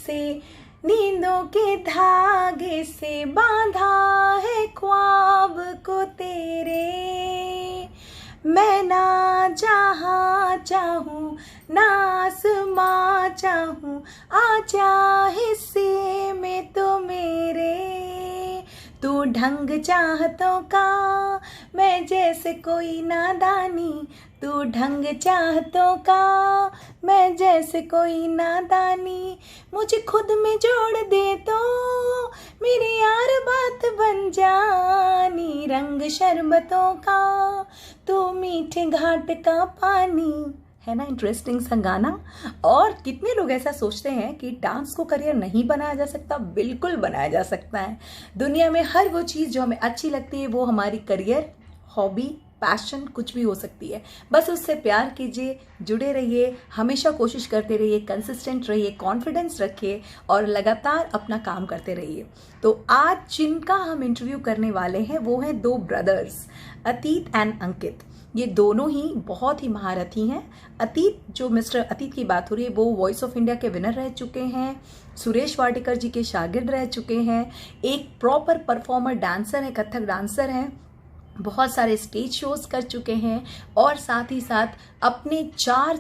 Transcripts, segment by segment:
से, नींदों के धागे से बांधा है ख्वाब को तेरे। मैं ना जहाँ चाहूँ ना आसमां चाहूँ, आजा हिस्से में तो मेरे। तू ढंग चाहतों का, मैं जैसे कोई नादानी। तू ढंग चाहतों का, मैं जैसे कोई नादानी। मुझे खुद में जोड़ दे तो मेरी यार बात बन जानी। रंग शरबतों का, तू मीठे घाट का पानी। है ना इंटरेस्टिंग सा गाना। और कितने लोग ऐसा सोचते हैं कि डांस को करियर नहीं बनाया जा सकता। बिल्कुल बनाया जा सकता है। दुनिया में हर वो चीज़ जो हमें अच्छी लगती है वो हमारी करियर, हॉबी, पैशन कुछ भी हो सकती है। बस उससे प्यार कीजिए, जुड़े रहिए, हमेशा कोशिश करते रहिए, कंसिस्टेंट रहिए, कॉन्फिडेंस रखिए और लगातार अपना काम करते रहिए। तो आज जिनका हम इंटरव्यू करने वाले हैं वो हैं दो ब्रदर्स, अतीत एंड अंकित। ये दोनों ही बहुत ही महारथी हैं। अतीत, जो मिस्टर अतीत की बात हो रही है, वो वॉइस ऑफ इंडिया के विनर रह चुके हैं, सुरेश वाटिकर जी के शागिर्द रह चुके हैं, एक प्रॉपर परफॉर्मर डांसर हैं, कथक डांसर हैं, बहुत सारे स्टेज शोज कर चुके हैं और साथ ही साथ अपने 4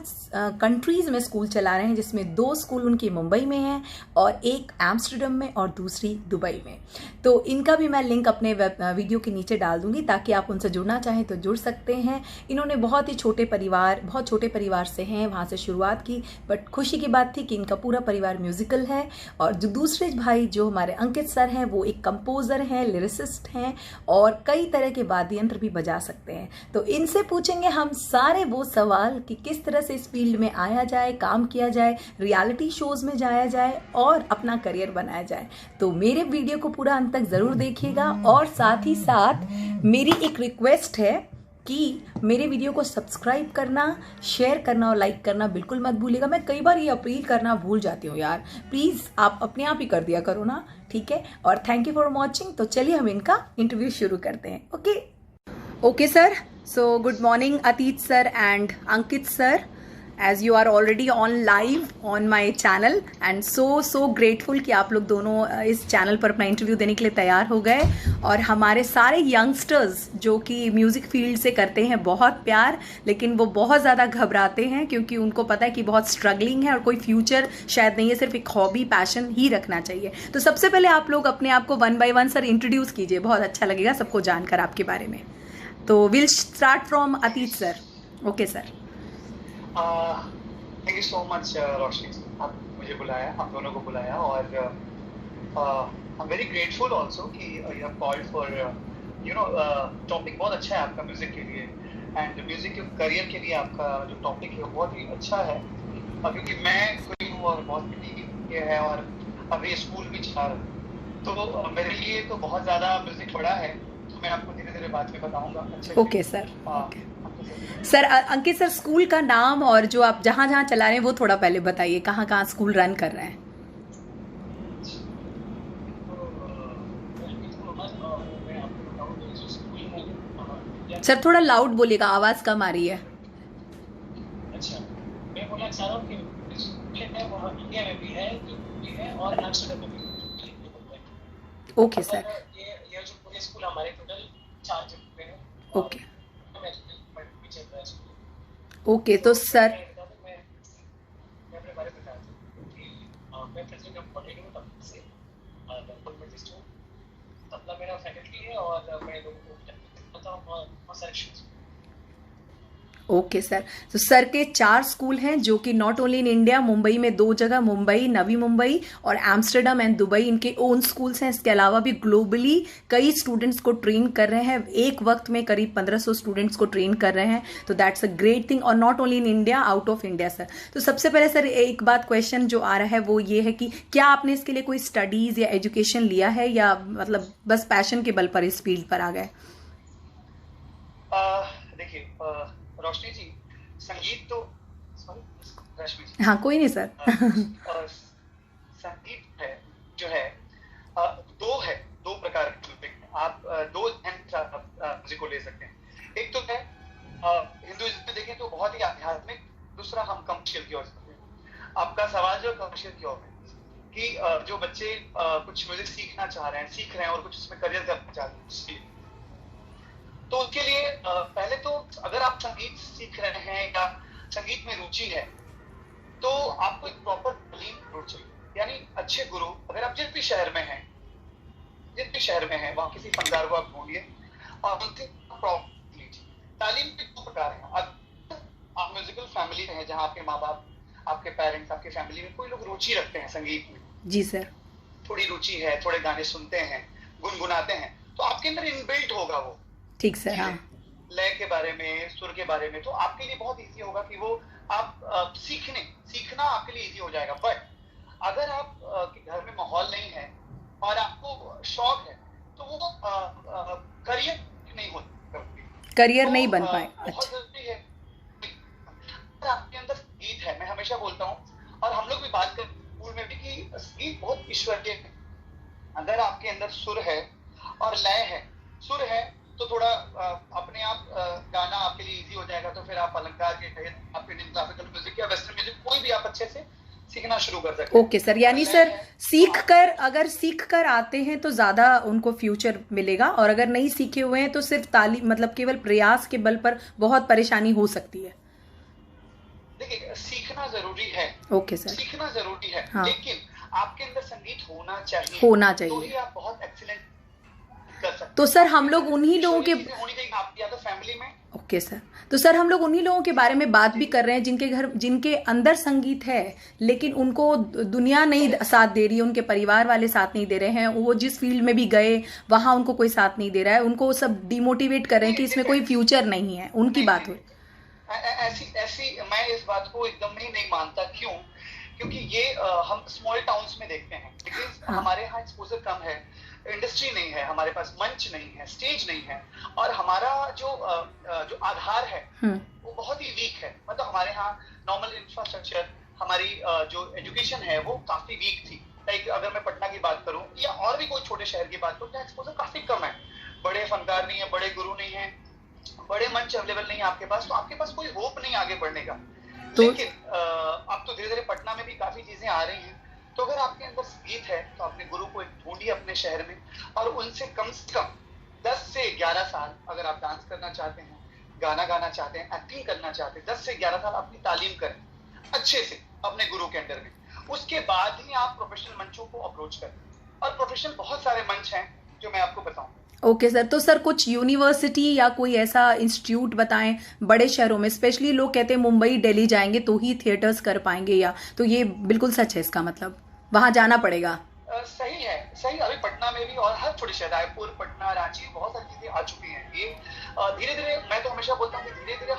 कंट्रीज में स्कूल चला रहे हैं, जिसमें 2 स्कूल उनकी मुंबई में हैं और एक एम्स्टर्डम में और दूसरी दुबई में। तो इनका भी मैं लिंक अपने वीडियो के नीचे डाल दूंगी ताकि आप उनसे जुड़ना चाहें तो जुड़ सकते हैं। इन्होंने बहुत छोटे परिवार से हैं, वहाँ से शुरुआत की, बट खुशी की बात थी कि इनका पूरा परिवार म्यूजिकल है। और जो दूसरे भाई जो हमारे अंकित सर हैं वो एक कंपोजर हैं, लिरिसिस्ट हैं और कई तरह के वाद्य यंत्र भी बजा सकते हैं। तो इनसे पूछेंगे हम सारे वो सवाल कि किस तरह से इस फील्ड में आया जाए, काम किया जाए, रियलिटी शोज में जाया जाए और अपना करियर बनाया जाए। तो मेरे वीडियो को पूरा अंत तक जरूर देखिएगा और साथ ही साथ मेरी एक रिक्वेस्ट है कि मेरे वीडियो को सब्सक्राइब करना, शेयर करना और लाइक करना बिल्कुल मत भूलिएगा। मैं कई बार ये अपील करना भूल जाती हूँ यार, प्लीज आप अपने आप ही कर दिया करो ना, ठीक है। और थैंक यू फॉर वॉचिंग। तो चलिए हम इनका इंटरव्यू शुरू करते हैं। Okay sir, so good morning Atit sir and Ankit sir, as you are already on live on my channel and so grateful कि आप लोग दोनों इस चैनल पर अपना इंटरव्यू देने के लिए तैयार हो गए। और हमारे सारे यंगस्टर्स जो कि म्यूज़िक फील्ड से करते हैं बहुत प्यार, लेकिन वो बहुत ज़्यादा घबराते हैं क्योंकि उनको पता है कि बहुत स्ट्रगलिंग है और कोई फ्यूचर शायद नहीं है, सिर्फ एक हॉबी, पैशन ही रखना चाहिए। तो सबसे पहले आप लोग अपने आप को 1 by 1 सर इंट्रोड्यूस कीजिए, बहुत अच्छा लगेगा सबको जानकर आपके बारे में। तो will start from Atit sir. Okay sir. Thank you so much Roshni, आप मुझे बुलाया, आप दोनों को बुलाया और I am very grateful also कि you have called for topic बहुत अच्छा है आपका म्यूजिक के लिए एंड म्यूजिक के करियर के लिए। आपका जो टॉपिक है बहुत ही अच्छा है क्योंकि मैं कोई हूँ और बहुत मिट्टी है और अभी स्कूल भी चला रहा हूँ, तो मेरे लिए तो बहुत ज़्यादा म्यूजिक बड़ा है। मैं आपको धीरे धीरे बाद में बताऊंगा। Okay sir. सर अंकित सर, स्कूल का नाम और जो आप जहाँ जहाँ चला रहे हैं वो थोड़ा पहले बताइए, कहाँ कहाँ स्कूल रन कर रहे हैं। सर थोड़ा लाउड बोलिएगा, आवाज कम आ रही है। अच्छा, मैं बोला चाह रहा हूँ कि इंडिया में भी है और एम्स्टर्डम में भी। Okay sir. स्कूल हमारे टोटल 4 जगह हैं। Okay okay. तो सर मैं अपने बारे में बताता हूँ कि मैं प्रेसिडेंट ऑफ पॉलिटेक्निक तबला से तबला तबला मेरा फैकल्टी है और मैं लोगों को बताता हूँ बहुत सारे शोज। Okay sir. तो सर के 4 स्कूल हैं जो कि not only in India, Mumbai में 2 जगह, मुंबई, नवी मुंबई और एम्स्टर्डम एंड दुबई, इनके ओन स्कूल्स हैं। इसके अलावा भी ग्लोबली कई स्टूडेंट्स को ट्रेन कर रहे हैं, एक वक्त में करीब 1500 स्टूडेंट्स को ट्रेन कर रहे हैं। तो दैट्स अ ग्रेट थिंग और not only in India, out of India sir. तो सबसे पहले सर एक बात क्वेश्चन जो आ रहा है वो ये है कि क्या आपने इसके लिए कोई स्टडीज या एजुकेशन लिया है या मतलब बस पैशन के बल पर इस फील्ड पर आ गए? देखिए रोशनी जी, संगीत तो रश्मि जी, हाँ कोई नहीं सर। संगीत है जो है दो प्रकार के। आप 2 म्यूजिक को ले सकते हैं। एक तो है हिंदुइज्म में देखें तो बहुत ही आध्यात्मिक, दूसरा हम कमर्शियल की ओर जाते हैं। आपका सवाल जो कमर्शियल की ओर है, कि जो बच्चे कुछ म्यूजिक सीखना चाह रहे हैं, सीख रहे हैं और कुछ उसमें करियर करना चाहते हैं, तो उसके लिए पहले तो अगर आप संगीत सीख रहे हैं या संगीत में रुचि है, तो आपको एक प्रॉपर तालीम जरूर चाहिए। यानी अच्छे गुरु, अगर आप जिस भी शहर में हैं, वहाँ किसी फनकार को आप ढूंढिए और उनसे प्रॉपर लीजिए। तालीम के दो प्रकार हैं। आप म्यूजिकल फैमिली में हैं, जहाँ आपके माँ बाप, आपके पेरेंट्स, आपके फैमिली में कोई लोग रुचि रखते हैं संगीत में, जी सर, थोड़ी रुचि है, थोड़े गाने सुनते हैं, गुनगुनाते हैं, तो आपके अंदर इनबिल्ट होगा वो, ठीक सर, हाँ, लय के बारे में, सुर के बारे में, तो आपके लिए बहुत इजी होगा कि वो आप सीखना आपके लिए इजी हो जाएगा। बट अगर आप के घर में माहौल नहीं है और आपको शौक है, तो वो करियर नहीं होता, करियर तो नहीं बन पाए। बहुत अच्छा, जरूरी है अगर आपके अंदर गीत है। मैं हमेशा बोलता हूँ और हम लोग भी बात करते हैं स्कूल में भी कि गीत बहुत ईश्वरीय है। अगर आपके अंदर सुर है और लय है, सुर है तो थोड़ा अपने आप गाना आपके लिए इजी हो जाएगा। तो फिर आप अलंकार के तहत आप इंडियन क्लासिकल म्यूजिक या वेस्टर्न म्यूजिक कोई भी आप अच्छे से सीखना शुरू कर सकते हैं। ओके सर, यानी सर अगर सीख कर आते हैं तो ज्यादा उनको फ्यूचर मिलेगा, और अगर नहीं सीखे हुए हैं तो सिर्फ तालीम, मतलब केवल प्रयास के बल पर बहुत परेशानी हो सकती है। देखिए, सीखना जरूरी है। ओके सर, सीखना जरूरी है, हाँ, लेकिन आपके अंदर संगीत होना चाहिए, तो ही आप बहुत एक्सीलेंट कर सकते हैं। तो सर हम लोग उन्हीं लोगों के, होनी चाहिए आपकी या तो फैमिली में। ओके सर, तो सर हम लोग उन्हीं लोगों के बारे में बात भी कर रहे हैं जिनके अंदर संगीत है, लेकिन उनको दुनिया नहीं साथ दे रही है, उनके परिवार वाले साथ नहीं दे रहे हैं, वो जिस फील्ड में भी गए वहां उनको कोई साथ नहीं दे रहा है, उनको सब डिमोटिवेट कर रहे हैं कि इसमें कोई फ्यूचर नहीं है, उनकी बात हो। ऐसी मैं इस बात को एकदम नहीं मानता। क्योंकि ये हम स्मॉल टाउन्स में देखते हैं, बिकॉज हमारे यहाँ एक्सपोजर कम है, इंडस्ट्री नहीं है, हमारे पास मंच नहीं है, स्टेज नहीं है, और हमारा जो आधार है वो बहुत ही वीक है। मतलब हमारे यहाँ नॉर्मल इंफ्रास्ट्रक्चर, हमारी जो एजुकेशन है वो काफी वीक थी। लाइक अगर मैं पटना की बात करूं या और भी कोई छोटे शहर की बात करूं, तो एक्सपोजर काफी कम है, बड़े फनकार नहीं है, बड़े गुरु नहीं है, बड़े मंच अवेलेबल नहीं है आपके पास, तो आपके पास कोई होप नहीं आगे बढ़ने का। लेकिन अब तो धीरे धीरे पटना में भी काफी चीजें आ रही हैं। तो अगर आपके अंदर गीत है तो अपने गुरु को एक ढूंढिए अपने शहर में, और उनसे कम 10 से 11 साल, अगर आप डांस करना चाहते हैं, गाना गाना चाहते हैं, एक्टिंग करना चाहते हैं, 10 से 11 साल अपनी तालीम करें अच्छे से अपने गुरु के अंडर में। उसके बाद ही आप प्रोफेशनल मंचों को अप्रोच करें, और प्रोफेशनल बहुत सारे मंच हैं जो मैं आपको बताऊं। ओके सर, तो सर कुछ यूनिवर्सिटी या कोई ऐसा इंस्टीट्यूट बताएं बड़े शहरों में, स्पेशली लोग कहते हैं मुंबई दिल्ली जाएंगे तो ही थिएटर्स कर पाएंगे, या तो ये बिल्कुल सच है, इसका मतलब वहां जाना पड़ेगा? सही है, सही। अभी पटना में भी और हर छोटे शहर, रायपुर, पटना, रांची, बहुत सारी चीजें आ चुकी हैं। ये धीरे धीरे, मैं तो हमेशा बोलता हूँ कि धीरे धीरे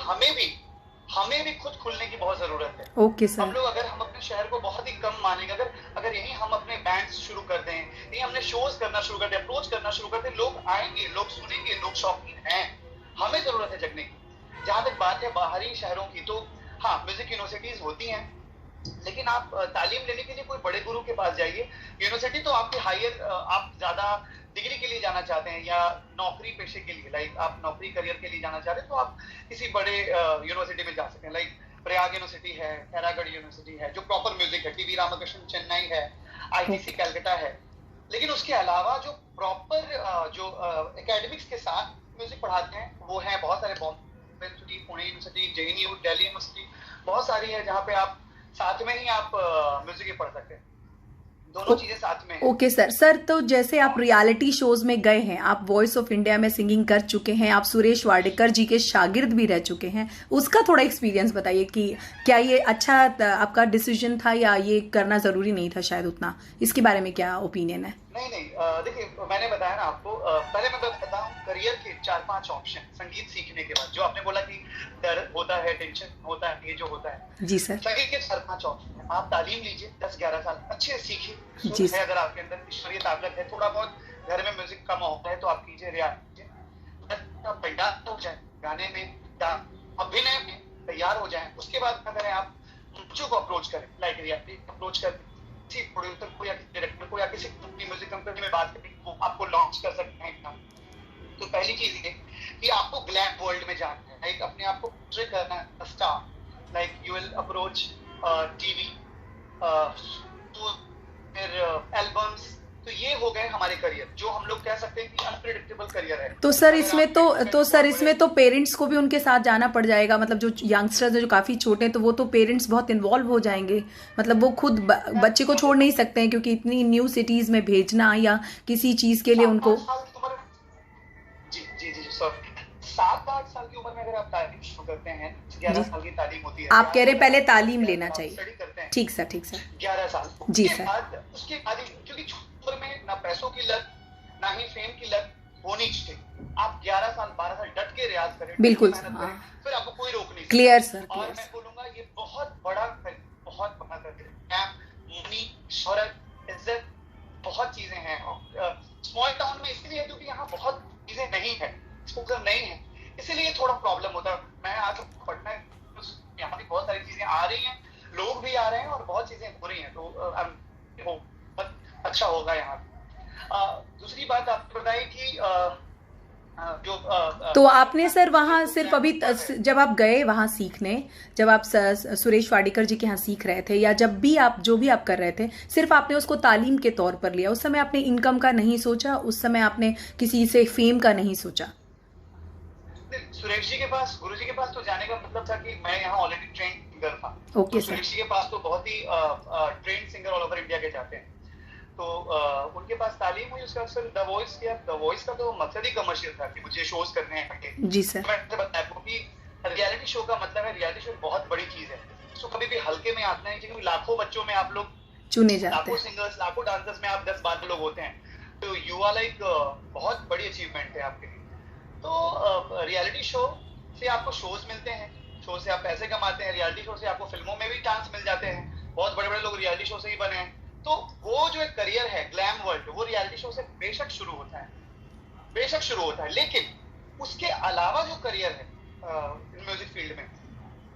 हमें भी खुद खुलने की बहुत जरूरत है। ओके सर, हम लोग, अगर हम अपने शहर को बहुत ही कम मानेंगे, अगर यही हम अपने बैंड्स शुरू कर दें, यही हमने शोज करना शुरू कर दें, अप्रोच करना शुरू कर दें, लोग आएंगे, लोग सुनेंगे, लोग शौकीन हैं। हमें जरूरत है जगने की। जहां तक बात है बाहरी शहरों की, तो हाँ, म्यूजिक यूनिवर्सिटीज होती हैं, लेकिन आप तालीम लेने के लिए कोई बड़े गुरु के पास जाइए। यूनिवर्सिटी तो आपकी हायर, आप ज्यादा डिग्री के लिए जाना चाहते हैं या नौकरी पेशे के लिए, लाइक आप नौकरी करियर के लिए जाना चाहते हैं, तो आप किसी बड़े यूनिवर्सिटी में जा सकते हैं। लाइक प्रयाग यूनिवर्सिटी है, खैरागढ़ यूनिवर्सिटी है, जो प्रॉपर म्यूजिक है, टीवी रामाकृष्णन चेन्नई है, आईटीसी कलकत्ता है। लेकिन उसके अलावा जो प्रॉपर जो एकेडमिक्स के साथ म्यूजिक पढ़ाते हैं, वो है बहुत सारे, Bombay university, Pune university, JNU, Delhi university, बहुत सारी है जहाँ पे आप साथ में ही आप म्यूजिक ही पढ़ सकते हैं, दोनों चीजें साथ में। ओके सर, तो जैसे आप रियलिटी शोज में गए हैं, आप वॉइस ऑफ इंडिया में सिंगिंग कर चुके हैं, आप सुरेश वाडेकर जी के शागिर्द भी रह चुके हैं, उसका थोड़ा एक्सपीरियंस बताइए कि क्या ये अच्छा आपका डिसीजन था या ये करना जरूरी नहीं था शायद उतना, इसके बारे में क्या ओपिनियन है? नहीं, देखिए, मैंने बताया ना आपको, पहले मैं बताता हूँ करियर के 4-5 ऑप्शन संगीत सीखने के बाद। जो आपने बोला कि डर होता है, टेंशन होता है, ये जो होता है, जी सर, संगीत के 4-5 ऑप्शन है। आप तालीम लीजिए, 10-11 साल अच्छे से सीखिए। जी है, अगर आपके अंदर ईश्वरीय ताकत है, थोड़ा बहुत घर में म्यूजिक का माहौल है, तो आप कीजिए, रियाज कीजिए, तैयार हो जाए गाने में, अभिनय में तैयार हो जाए। उसके बाद अगर आप बच्चों को अप्रोच करें, लाइक रियलिटी अप्रोच करें, प्रोड्यूसर को या डायरेक्टर को या किसी कंपनी, म्यूजिक कंपनी में बात करें, वो आपको लॉन्च कर सकते हैं। तो पहली चीज ये कि आपको ग्लैम वर्ल्ड में जाना है, लाइक अपने आप को पोर्ट्रे करना है star. Like you will approach TV, फिर हमारे करियर, जो हम लोग कह सकते हैं कि अनप्रेडिक्टेबल करियर है। तो सर इसमें तो पेरेंट्स को भी उनके साथ जाना पड़ जाएगा, मतलब जो यंगस्टर्स हैं जो काफ़ी छोटे हैं तो वो तो पेरेंट्स बहुत इन्वॉल्व हो जाएंगे, मतलब वो खुद बच्चे को छोड़ नहीं सकते हैं क्योंकि इतनी न्यू सिटीज़ में भेजना या किसी चीज़ के लिए उनको। 7-8 साल की उम्र में अगर आप तालीम शुरू करते हैं, 11 साल की तालीम होती है, आप कह रहे पहले तालीम लेना चाहिए। स्टडी करते हैं, ठीक सर 11 साल जी सर। उसके बाद क्योंकि छोटी उम्र में ना पैसों की लत ना ही फेम की लत होनी चाहिए। आप 11 साल 12 साल डट के रियाज करें, बिल्कुल मेहनत करें, फिर आपको कोई रोक नहीं। Clear sir. और मैं बोलूंगा ये बहुत बड़ा करियर, मनी, शोहरत, इज्जत, बहुत चीजें हैं। स्मॉल टाउन में इसलिए है क्योंकि यहाँ बहुत चीजें नहीं है, एक्सपोजर नहीं है, इसीलिए थोड़ा प्रॉब्लम होता है। मैं आज पटना, यहाँ भी बहुत सारी चीजें आ रही हैं, लोग भी आ रहे हैं और बहुत चीजें हो रही हैं, तो बहुत अच्छा होगा यहाँ। दूसरी बात आपने बताई कि तो आपने सर वहाँ सिर्फ अभी जब आप गए वहाँ सीखने, जब आप सुरेश वाडीकर जी के यहाँ सीख रहे थे या जब भी आप जो भी आप कर रहे थे, सिर्फ आपने उसको तालीम के तौर पर लिया, उस समय आपने इनकम का नहीं सोचा, उस समय आपने किसी से फेम का नहीं सोचा? सुरेश जी के पास, गुरु जी के पास तो जाने का मतलब था कि मैं यहाँ ऑलरेडी ट्रेन सिंगर था। Okay sir. सुरेश जी के पास तो बहुत ही trained singer all over India के जाते हैं, तो उनके पास तालीम हुई। उसका अक्सर द वॉइस किया। द वॉइस का तो मकसद ही कमर्शियल था कि मुझे शोज करने हैं। जी सर। मैं बताया क्योंकि रियलिटी शो का मतलब है, रियलिटी शो बहुत बड़ी चीज है, इसको कभी भी हल्के में आता नहीं, क्योंकि लाखों बच्चों में आप लोग चुने जाते हैं, लाखों सिंगर्स, लाखों डांसर्स में आप 10-12 लोग होते हैं, तो यू आर लाइक बहुत बड़ी अचीवमेंट है आपके लिए। तो रियलिटी शो से आपको शोज मिलते हैं, शो से आप पैसे कमाते हैं, रियलिटी शो से आपको फिल्मों में भी चांस मिल जाते हैं, बहुत बड़े बड़े लोग रियलिटी शो से ही बने हैं। तो वो जो एक करियर है ग्लैम वर्ल्ड, वो रियलिटी शो से बेशक शुरू होता है, लेकिन उसके अलावा जो करियर है म्यूजिक फील्ड में,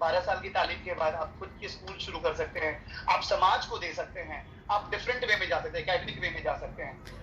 12 साल की तालीम के बाद आप खुद की स्कूल शुरू कर सकते हैं, आप समाज को दे सकते हैं, आप डिफरेंट वे में जा सकते हैं, एकेडमिक वे में जा सकते हैं।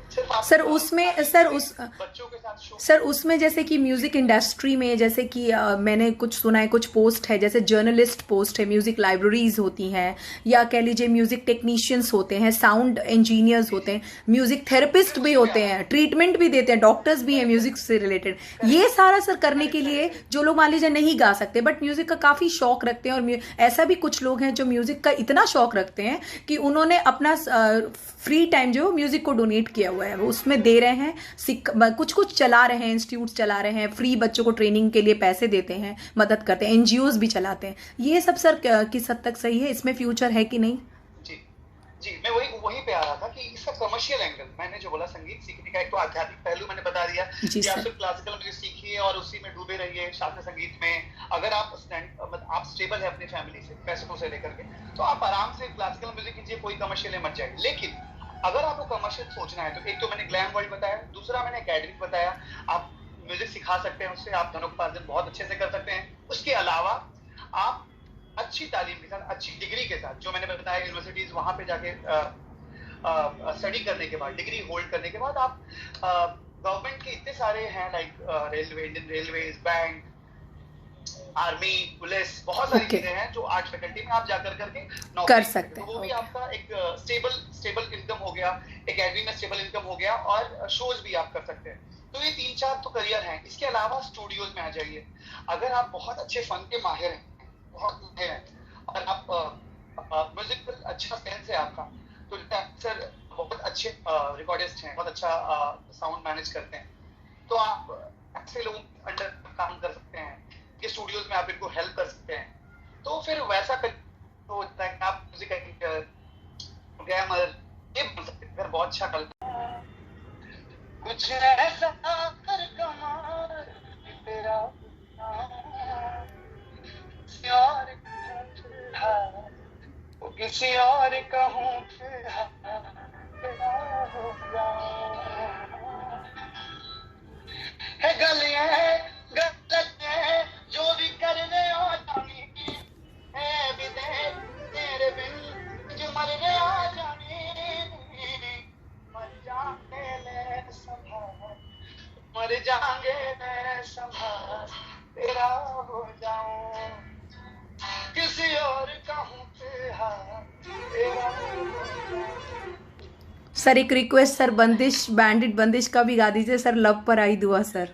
सर उसमें बच्चों के साथ सर उसमें जैसे कि म्यूजिक इंडस्ट्री में, जैसे कि मैंने कुछ सुना है, कुछ पोस्ट है, जैसे जर्नलिस्ट पोस्ट है, म्यूजिक लाइब्रेरीज होती हैं, या कह लीजिए म्यूजिक टेक्नीशियंस होते हैं, साउंड इंजीनियर्स होते हैं, म्यूजिक थेरेपिस्ट भी होते हैं, ट्रीटमेंट भी देते हैं, डॉक्टर्स भी हैं म्यूजिक से रिलेटेड। ये सारा सर करने के लिए जो लोग मान लीजिए नहीं गा सकते बट म्यूजिक का काफी शौक रखते हैं, और ऐसा भी कुछ लोग हैं जो म्यूजिक का इतना शौक रखते हैं कि उन्होंने अपना फ्री टाइम जो म्यूजिक को डोनेट किया हुआ है वो उसमें दे रहे हैं, कुछ चला रहे हैं, इंस्टीट्यूट चला रहे हैं, फ्री बच्चों को ट्रेनिंग के लिए पैसे देते हैं, मदद करते हैं, एनजीओज भी चलाते हैं। ये सब सर किस हद तक सही है, इसमें फ्यूचर है कि नहीं? जी मैं वही पे आ रहा था कि इसका कमर्शियल एंगल, मैंने जो बोला संगीत सीखने का एक तो आध्यात्मिक पहलू मैंने बता दिया कि आप सिर्फ क्लासिकल म्यूजिक सीखिए और उसी में डूबे रहिए, शास्त्रीय संगीत में। अगर आप स्टेबल है अपनी फैमिली से, पैसों से लेकर के, तो आप आराम से क्लासिकल म्यूजिक कीजिए, कोई कमर्शियल में मत जाइए। लेकिन अगर आपको कमर्शियल सोचना है तो एक तो मैंने ग्लैम वर्ल्ड बताया, दूसरा मैंने एकेडमिक बताया, आप म्यूजिक सिखा सकते हैं, उससे आप धनोपार्जन बहुत अच्छे से कर सकते हैं। उसके अलावा आप अच्छी तालीम के साथ, अच्छी डिग्री के साथ, जो मैंने बताया यूनिवर्सिटीज, वहां पे जाके स्टडी करने के बाद, डिग्री होल्ड करने के बाद आप गवर्नमेंट के इतने सारे हैं like railway, Indian railways, bank, army, police, बहुत सारी चीजें हैं जो आर्ट फैकल्टी में आप जाकर करके नौकरी कर सकते हैं। वो भी आपका एक स्टेबल इनकम हो गया, एकेडमी में स्टेबल इनकम हो गया, और शोज भी आप कर सकते हैं। तो ये 3-4 तो करियर हैं। इसके अलावा स्टूडियोज में आ जाइए। अगर आप बहुत अच्छे फन के माहिर हैं, बहुत है, और आप म्यूजिकल अच्छा सेंस है आपका, तो सर बहुत अच्छे रिकॉर्डिस्ट हैं, बहुत अच्छा साउंड मैनेज करते हैं, तो आप ऐसे लोगों के अंडर काम कर सकते हैं, ये स्टूडियोज में आप इनको हेल्प कर सकते हैं। तो फिर वैसा तो होता है कि आप म्यूजिक प्रोग्रामर ये बन सकते हैं, बहुत अच्छा कल कुछ ऐसा कर कमाल तेरा और वो किसी और कहूँ फिर है गलियां गलत है जो भी करने आ जानी है, विदे तेरे बिन जो मरने आ जानी, मर जाने ले संभाल, मर जाएंगे मैं संभाल, तेरा हो जाऊं किसी और कहूँ सर एक रिक्वेस्ट सर, बंदिश बैंडिट बंदिश का भी गा दीजिए सर, लव पर आई दुआ सर।